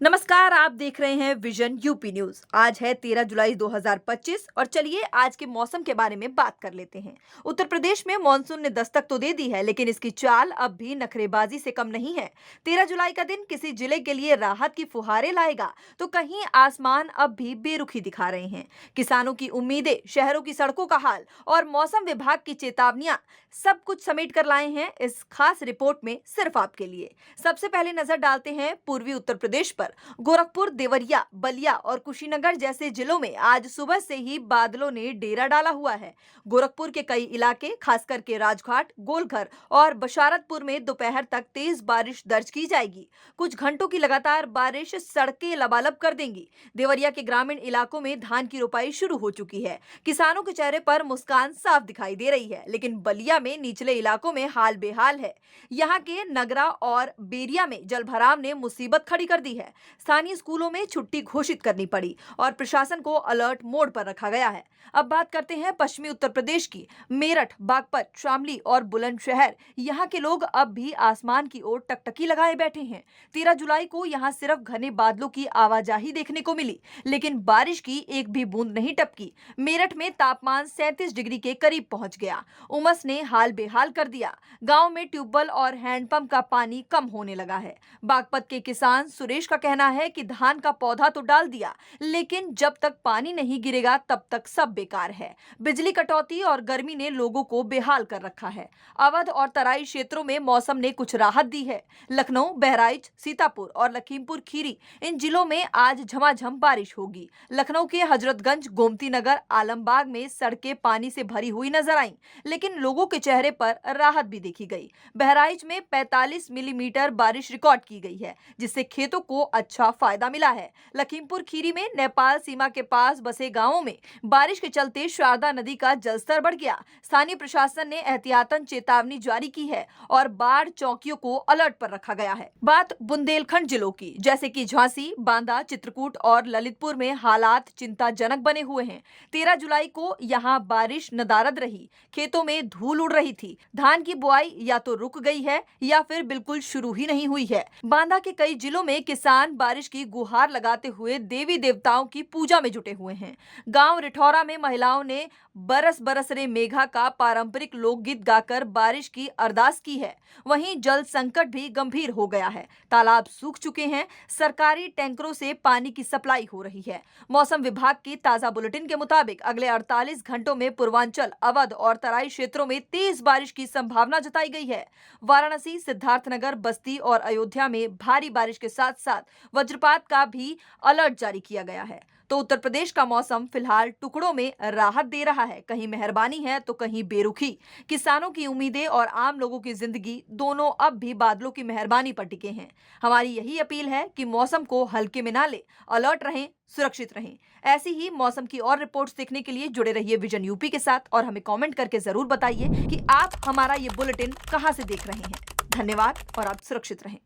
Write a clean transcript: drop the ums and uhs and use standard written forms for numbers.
नमस्कार, आप देख रहे हैं विजन यूपी न्यूज। आज है 13 जुलाई 2025 और चलिए आज के मौसम के बारे में बात कर लेते हैं। उत्तर प्रदेश में मानसून ने दस्तक तो दे दी है, लेकिन इसकी चाल अब भी नखरेबाजी से कम नहीं है। 13 जुलाई का दिन किसी जिले के लिए राहत की फुहारें लाएगा, तो कहीं आसमान अब भी बेरुखी दिखा रहे हैं। किसानों की उम्मीदें, शहरों की सड़कों का हाल और मौसम विभाग की चेतावनियां सब कुछ समेट कर लाए हैं इस खास रिपोर्ट में सिर्फ आपके लिए। सबसे पहले नजर डालते हैं पूर्वी उत्तर प्रदेश पर। गोरखपुर, देवरिया, बलिया और कुशीनगर जैसे जिलों में आज सुबह से ही बादलों ने डेरा डाला हुआ है। गोरखपुर के कई इलाके, खासकर के राजघाट, गोलघर और बशारतपुर में दोपहर तक तेज बारिश दर्ज की जाएगी। कुछ घंटों की लगातार बारिश सड़कें लबालब कर देंगी। देवरिया के ग्रामीण इलाकों में धान की रोपाई शुरू हो चुकी है। किसानों के चेहरे पर मुस्कान साफ दिखाई दे रही है, लेकिन बलिया में निचले इलाकों में हाल बेहाल है। यहाँ के नगरा और बेरिया में जलभराव ने मुसीबत खड़ी कर दी है। स्थानीय स्कूलों में छुट्टी घोषित करनी पड़ी और प्रशासन को अलर्ट मोड पर रखा गया है। अब बात करते हैं पश्चिमी उत्तर प्रदेश की। मेरठ, बागपत, शामली और बुलंदशहर, यहाँ के लोग अब भी आसमान की ओर टकटकी लगाए बैठे हैं। 13 जुलाई को यहाँ सिर्फ घने बादलों की आवाजाही देखने को मिली, लेकिन बारिश की एक भी बूंद नहीं टपकी। मेरठ में तापमान 37 डिग्री के करीब पहुंच गया। उमस ने हाल बेहाल कर दिया। गांव में ट्यूबवेल और हैंडपंप का पानी कम होने लगा है। बागपत के किसान सुरेश का कहना है कि धान का पौधा तो डाल दिया, लेकिन जब तक पानी नहीं गिरेगा तब तक सब बेकार है। बिजली कटौती और गर्मी ने लोगों को बेहाल कर रखा है। अवध और तराई क्षेत्रों में मौसम ने कुछ राहत दी है। लखनऊ, बहराइच, सीतापुर और लखीमपुर खीरी, इन जिलों में आज झमाझम बारिश होगी। लखनऊ के हजरतगंज, गोमती नगर, आलमबाग में सड़कें पानी से भरी हुई नजर आईं, लेकिन लोगों के चेहरे पर राहत भी देखी गई। बहराइच में 45 मिलीमीटर बारिश रिकॉर्ड की गई है, जिससे खेतों को अच्छा फायदा मिला है। लखीमपुर खीरी में नेपाल सीमा के पास बसे गांवों में बारिश के चलते शारदा नदी का जलस्तर बढ़ गया। स्थानीय प्रशासन ने एहतियातन चेतावनी जारी की है और बाढ़ चौकियों को अलर्ट पर रखा गया है। बात बुंदेलखंड जिलों की, जैसे कि झांसी, बांदा, चित्रकूट और ललितपुर में हालात चिंताजनक बने हुए हैं। 13 जुलाई को यहाँ बारिश नदारद रही। खेतों में धूल उड़ रही थी। धान की बुआई या तो रुक गई है या फिर बिल्कुल शुरू ही नहीं हुई है। बांदा के कई जिलों में किसान बारिश की गुहार लगाते हुए देवी देवताओं की पूजा में जुटे हुए हैं। गांव रिठौरा में महिलाओं ने बरस बरस रे मेघा का पारंपरिक लोकगीत गाकर बारिश की अरदास की है। वहीं जल संकट भी गंभीर हो गया है। तालाब सूख चुके हैं। सरकारी टैंकरों से पानी की सप्लाई हो रही है। मौसम विभाग की ताजा बुलेटिन के मुताबिक अगले 48 घंटों में पूर्वांचल, अवध और तराई क्षेत्रों में तेज बारिश की संभावना जताई गई है। वाराणसी, सिद्धार्थनगर, बस्ती और अयोध्या में भारी बारिश के साथ साथ वज्रपात का भी अलर्ट जारी किया गया है। तो उत्तर प्रदेश का मौसम फिलहाल टुकड़ों में राहत दे रहा है। कहीं मेहरबानी है तो कहीं बेरुखी। किसानों की उम्मीदें और आम लोगों की जिंदगी दोनों अब भी बादलों की मेहरबानी पर टिके हैं। हमारी यही अपील है कि मौसम को हल्के में ना ले, अलर्ट रहें, सुरक्षित रहें। ऐसी ही मौसम की और रिपोर्ट्स देखने के लिए जुड़े रहिए विजन यूपी के साथ और हमें कमेंट करके जरूर बताइए कि आप हमारा ये बुलेटिन कहां से देख रहे हैं। धन्यवाद और आप सुरक्षित रहें।